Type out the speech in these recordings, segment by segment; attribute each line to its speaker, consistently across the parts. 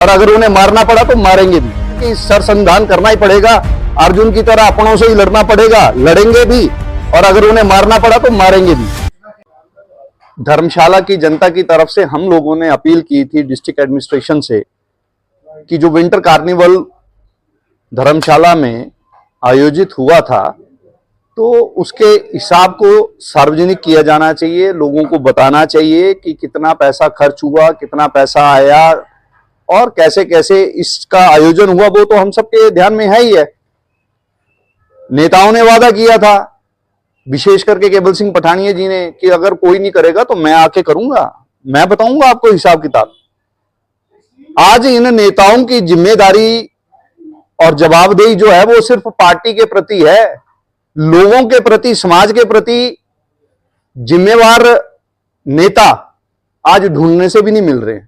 Speaker 1: और अगर उन्हें मारना पड़ा तो मारेंगे भी, कि सरसंधान करना ही पड़ेगा। अर्जुन की तरह अपनों से ही लड़ना पड़ेगा, लड़ेंगे भी, और अगर उन्हें मारना पड़ा तो मारेंगे भी। धर्मशाला की जनता की तरफ से हम लोगों ने अपील की थी डिस्ट्रिक्ट एडमिनिस्ट्रेशन से कि जो विंटर कार्निवल धर्मशाला में आयोजित हुआ था तो उसके हिसाब को सार्वजनिक किया जाना चाहिए, लोगों को बताना चाहिए कि कितना पैसा खर्च हुआ, कितना पैसा आया और कैसे कैसे इसका आयोजन हुआ। वो तो हम सबके ध्यान में है ही है। नेताओं ने वादा किया था, विशेष करके केवल सिंह पठानिया जी ने, कि अगर कोई नहीं करेगा तो मैं आके करूंगा, मैं बताऊंगा आपको हिसाब किताब। आज इन नेताओं की जिम्मेदारी और जवाबदेही जो है वो सिर्फ पार्टी के प्रति है, लोगों के प्रति, समाज के प्रति जिम्मेवार नेता आज ढूंढने से भी नहीं मिल रहे।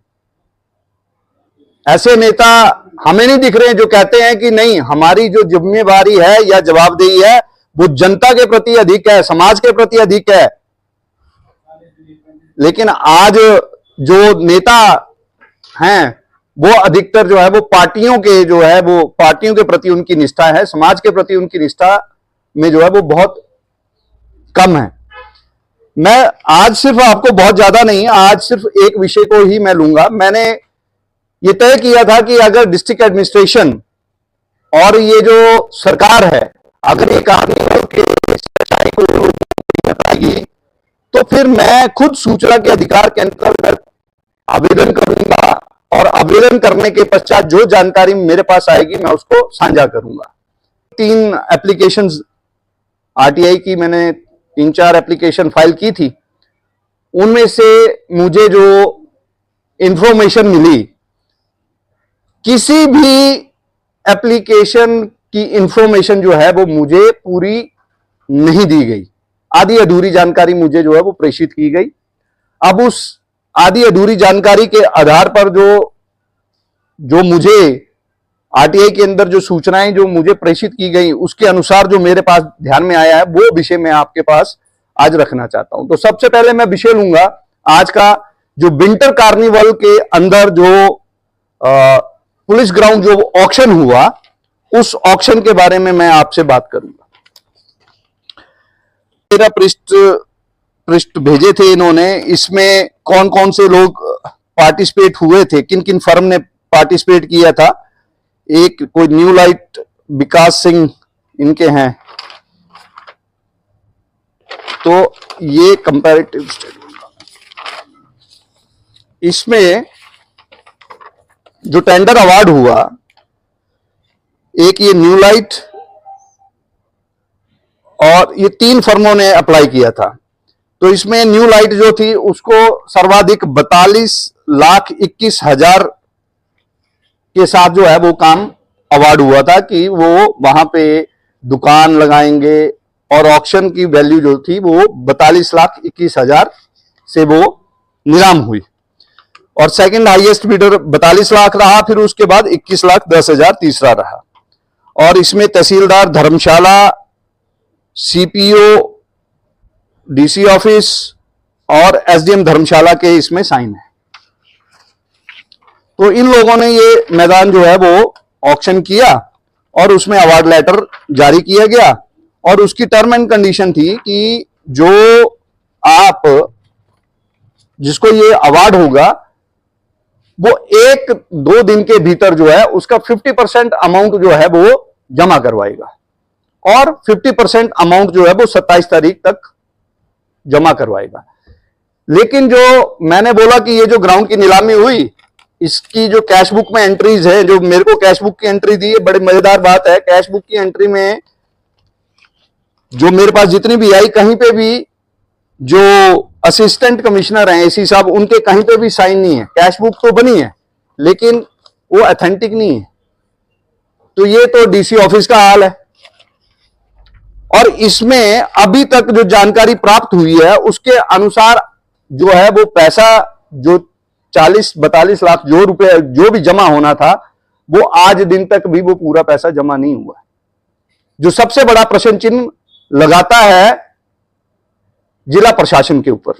Speaker 1: ऐसे नेता हमें नहीं दिख रहे हैं जो कहते हैं कि नहीं, हमारी जो जिम्मेवारी है या जवाबदेही है वो जनता के प्रति अधिक है, समाज के प्रति अधिक है। लेकिन आज जो नेता हैं वो अधिकतर जो है वो पार्टियों के जो है वो पार्टियों के प्रति उनकी निष्ठा है, समाज के प्रति उनकी निष्ठा में जो है वो बहुत कम है। मैं आज सिर्फ आपको बहुत ज्यादा नहीं, आज सिर्फ एक विषय को ही मैं लूंगा। मैंने ये तय किया था कि अगर डिस्ट्रिक्ट एडमिनिस्ट्रेशन और ये जो सरकार है अगर एक आदमी के सच्चाई को बताएगी तो फिर मैं खुद सूचना के अधिकार के अंतर्गत आवेदन करूंगा और आवेदन करने के पश्चात जो जानकारी मेरे पास आएगी मैं उसको साझा करूंगा। 3 एप्लीकेशंस आरटीआई की मैंने 3-4 एप्लीकेशन फाइल की थी। उनमें से मुझे जो इंफॉर्मेशन मिली, किसी भी एप्लीकेशन की इंफॉर्मेशन जो है वो मुझे पूरी नहीं दी गई, आधी अधूरी जानकारी मुझे जो है वो प्रेषित की गई। अब उस आधी अधूरी जानकारी के आधार पर जो मुझे आरटीआई के अंदर जो सूचनाएं जो मुझे प्रेषित की गई उसके अनुसार जो मेरे पास ध्यान में आया है वो विषय मैं आपके पास आज रखना चाहता हूं। तो सबसे पहले मैं विषय लूंगा आज का जो विंटर कार्निवल के अंदर जो पुलिस ग्राउंड जो ऑक्शन हुआ, उस ऑक्शन के बारे में मैं आपसे बात करूंगा। मेरा पृष्ठ भेजे थे इन्होंने, इसमें कौन कौन से लोग पार्टिसिपेट हुए थे, किन किन फर्म ने पार्टिसिपेट किया था। एक कोई न्यू लाइट विकास सिंह इनके हैं, तो ये कंपैरेटिव इसमें जो टेंडर अवार्ड हुआ, एक ये न्यू लाइट और ये 3 फर्मों ने अप्लाई किया था। तो इसमें न्यू लाइट जो थी उसको सर्वाधिक 42,21,000 के साथ जो है वो काम अवार्ड हुआ था कि वो वहां पे दुकान लगाएंगे और ऑक्शन की वैल्यू जो थी वो 42,21,000 से वो नीलाम हुई। और सेकंड हाईएस्ट बिडर 42 लाख रहा, फिर उसके बाद 21,10,000 तीसरा रहा। और इसमें तहसीलदार धर्मशाला, सीपीओ, डीसी ऑफिस और एसडीएम धर्मशाला के इसमें साइन है। तो इन लोगों ने ये मैदान जो है वो ऑक्शन किया और उसमें अवार्ड लेटर जारी किया गया और उसकी टर्म एंड कंडीशन थी कि जो आप जिसको ये अवार्ड होगा वो 1-2 दिन के भीतर जो है उसका 50% अमाउंट जो है वो जमा करवाएगा और 50% अमाउंट जो है वो 27 तारीख तक जमा करवाएगा। लेकिन जो मैंने बोला कि ये जो ग्राउंड की नीलामी हुई, इसकी जो कैश बुक में एंट्रीज है, जो मेरे को कैश बुक की एंट्री दी है, बड़ी मजेदार बात है। कैश बुक की एंट्री में जो मेरे पास जितनी भी आई, कहीं पे भी जो असिस्टेंट कमिश्नर हैं एसी साहब, उनके कहीं पे भी साइन नहीं है। कैश बुक तो बनी है लेकिन वो ऑथेंटिक नहीं है। तो ये तो डीसी ऑफिस का हाल है। और इसमें अभी तक जो जानकारी प्राप्त हुई है उसके अनुसार जो है वो पैसा जो 40-42 लाख जो रुपए जो भी जमा होना था वो आज दिन तक भी वो पूरा पैसा जमा नहीं हुआ। जो सबसे बड़ा प्रश्न चिन्ह लगाता है जिला प्रशासन के ऊपर।